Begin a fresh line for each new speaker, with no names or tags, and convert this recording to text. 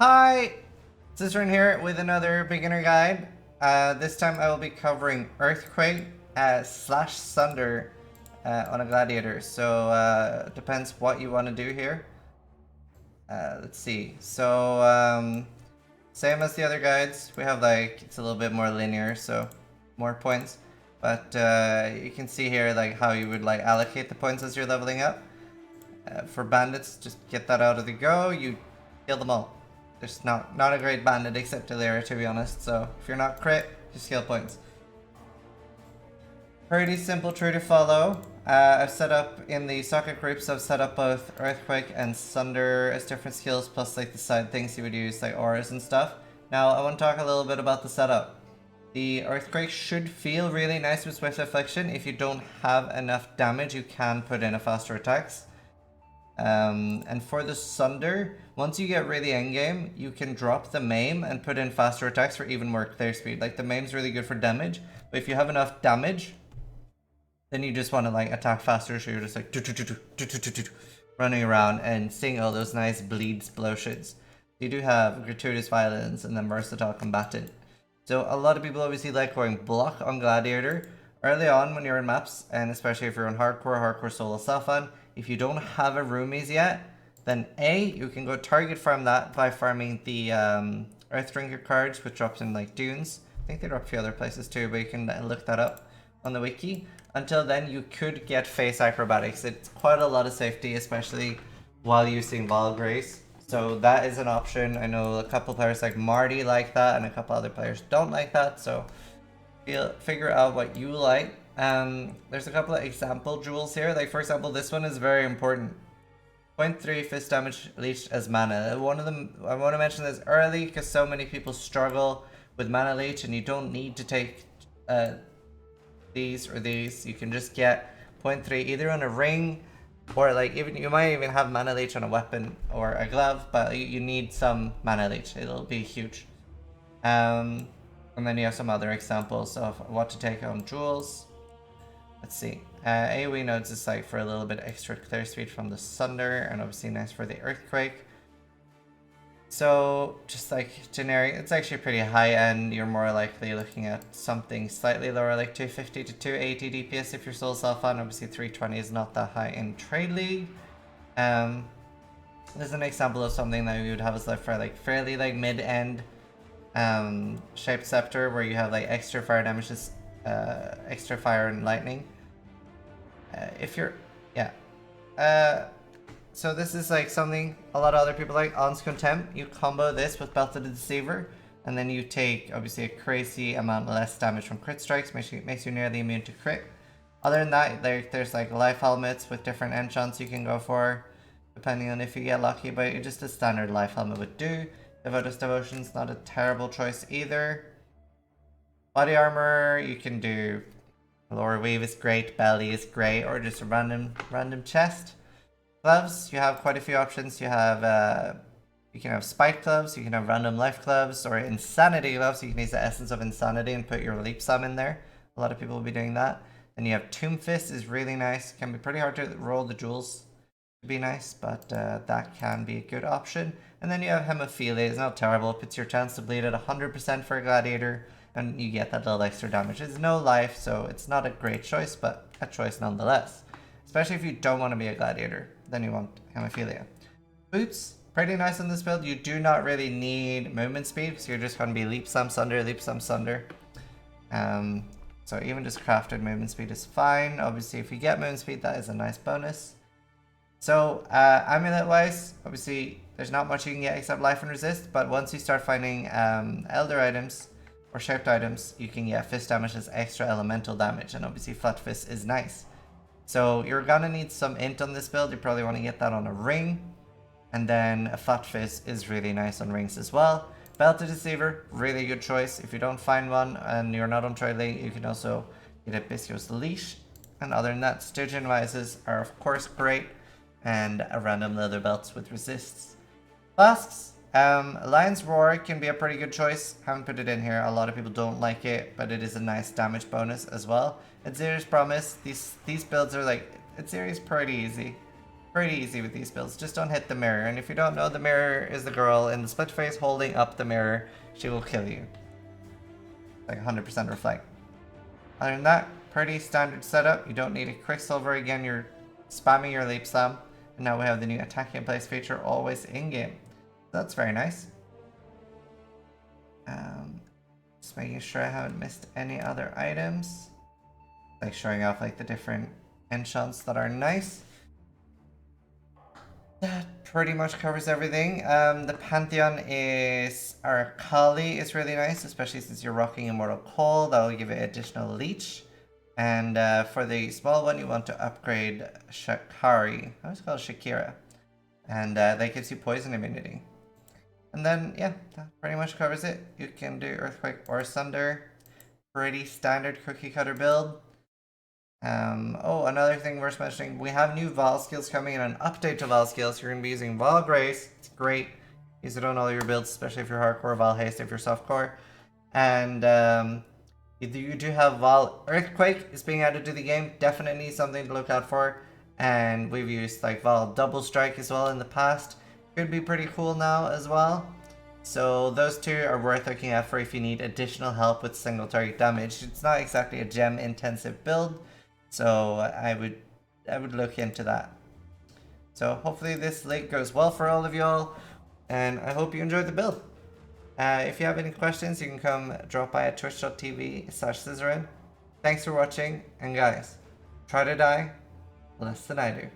Hi, Cistern here with another beginner guide. This time I will be covering Earthquake slash Sunder on a Gladiator. So depends what you want to do here. Let's see. So same as the other guides, we have like it's a little bit more linear, so more points. But you can see here like how you would like allocate the points as you're leveling up. For bandits, just get that out of the go. You kill them all. There's not a great bandit except Illyria, to be honest, so if you're not crit, just skill points. Pretty simple, true to follow. I've set up in the socket groups, I've set up both Earthquake and Sunder as different skills, plus like the side things you would use, like auras and stuff. Now, I want to talk a little bit about the setup. The Earthquake should feel really nice with Swift Affliction. If you don't have enough damage, you can put in a faster attacks. And for the Sunder, once you get really endgame, you can drop the maim and put in faster attacks for even more clear speed. Like the maim's really good for damage, but if you have enough damage, then you just want to like attack faster, so you're just like running around and seeing all those nice bleed explosions. You do have gratuitous violence and then versatile combatant. So a lot of people obviously like going block on Gladiator early on when you're in maps, and especially if you're on hardcore solo self-on. If you don't have a roomies yet, then A, you can go target farm that by farming the Earthdrinker cards, which drops in like dunes. I think they drop a few other places too, but you can look that up on the wiki. Until then, you could get face acrobatics. It's quite a lot of safety, especially while using Vol Grace. So that is an option. I know a couple players like Marty like that, and a couple other players don't like that. So figure out what you like. There's a couple of example jewels here. Like for example, this one is very important. 0.3 fist damage leached as mana. One of them, I want to mention this early because so many people struggle with mana leech, and you don't need to take these or these. You can just get 0.3 either on a ring, or like even you might even have mana leech on a weapon or a glove, but you need some mana leech. It'll be huge. And then you have some other examples of what to take on jewels. Let's see. AoE nodes is like for a little bit extra clear speed from the Sunder, and obviously nice for the Earthquake. So just like generic, it's actually pretty high end. You're more likely looking at something slightly lower, like 250 to 280 DPS if you're solo self-on. Obviously 320 is not that high in Trade League. There's an example of something that you would have as like for like fairly like mid-end Shaped Scepter, where you have like extra fire damages, extra fire and lightning. If you're, so this is like something a lot of other people like. On's Contempt, you combo this with Belted Deceiver, and then you take obviously a crazy amount less damage from crit strikes, makes you nearly immune to crit. Other than that, there's like life helmets with different enchants you can go for, depending on if you get lucky, but just a standard life helmet would do. Devotus Devotion's not a terrible choice either. Body armor, you can do Lower Weave is great, Belly is great, or just a random chest. Gloves, you have quite a few options. You have you can have spike gloves, you can have random life gloves, or insanity gloves. You can use the essence of insanity and put your leap sum in there. A lot of people will be doing that. Then you have Tomb Fist is really nice. Can be pretty hard to roll the jewels to be nice, but that can be a good option. And then you have Hemophilia. It's not terrible. It puts your chance to bleed at 100% for a Gladiator, and you get that little extra damage. It's no life, so it's not a great choice, but a choice nonetheless. Especially if you don't want to be a Gladiator, then you want Hemophilia. Boots, pretty nice on this build. You do not really need movement speed, because you're just going to be leap some sunder, leap some sunder. So even just crafted movement speed is fine. Obviously, if you get movement speed, that is a nice bonus. So amulet wise, obviously there's not much you can get except life and resist, but once you start finding elder items or shaped items, you can get fist damage as extra elemental damage, and obviously flat fist is nice. So you're gonna need some int on this build. You probably want to get that on a ring, and then a flat fist is really nice on rings as well. Belted Deceiver, really good choice. If you don't find one and you're not on Trade League, you can also get a Biscuit's Leash. And other than that, Stygian Vices are of course great, and a random leather belts with resists. Flasks, Lion's Roar can be a pretty good choice. Haven't put it in here. A lot of people don't like it, but it is a nice damage bonus as well. Adziri's Promise, these builds are like, Adziri's pretty easy. Pretty easy with these builds. Just don't hit the mirror. And if you don't know, the mirror is the girl in the split face holding up the mirror. She will kill you. Like 100% reflect. Other than that, pretty standard setup. You don't need a Quicksilver again. You're spamming your Leap Slam. And now we have the new attack in place feature always in-game. That's very nice. Just making sure I haven't missed any other items. Like showing off like the different enchants that are nice. That pretty much covers everything. The Pantheon is Arakali is really nice, especially since you're rocking Immortal Coal. That will give it additional leech. And for the small one, you want to upgrade Shakari. I always call it Shakira. And that gives you poison immunity. And then, yeah, that pretty much covers it. You can do Earthquake or Sunder. Pretty standard cookie cutter build. Oh, another thing worth mentioning, we have new Vol skills coming in, an update to Vol skills. You're going to be using Vol Grace. It's great. Use it on all your builds, especially if you're hardcore, Vol Haste if you're softcore. And you do have Vol Earthquake is being added to the game. Definitely something to look out for. And we've used like Vol Double Strike as well in the past. Could be pretty cool now as well. So those two are worth looking at for if you need additional help with single target damage. It's not exactly a gem intensive build. So I would look into that. So hopefully this link goes well for all of y'all, and I hope you enjoyed the build. If you have any questions, you can come drop by at twitch.tv/Scissorin. Thanks for watching, and guys, try to die less than I do.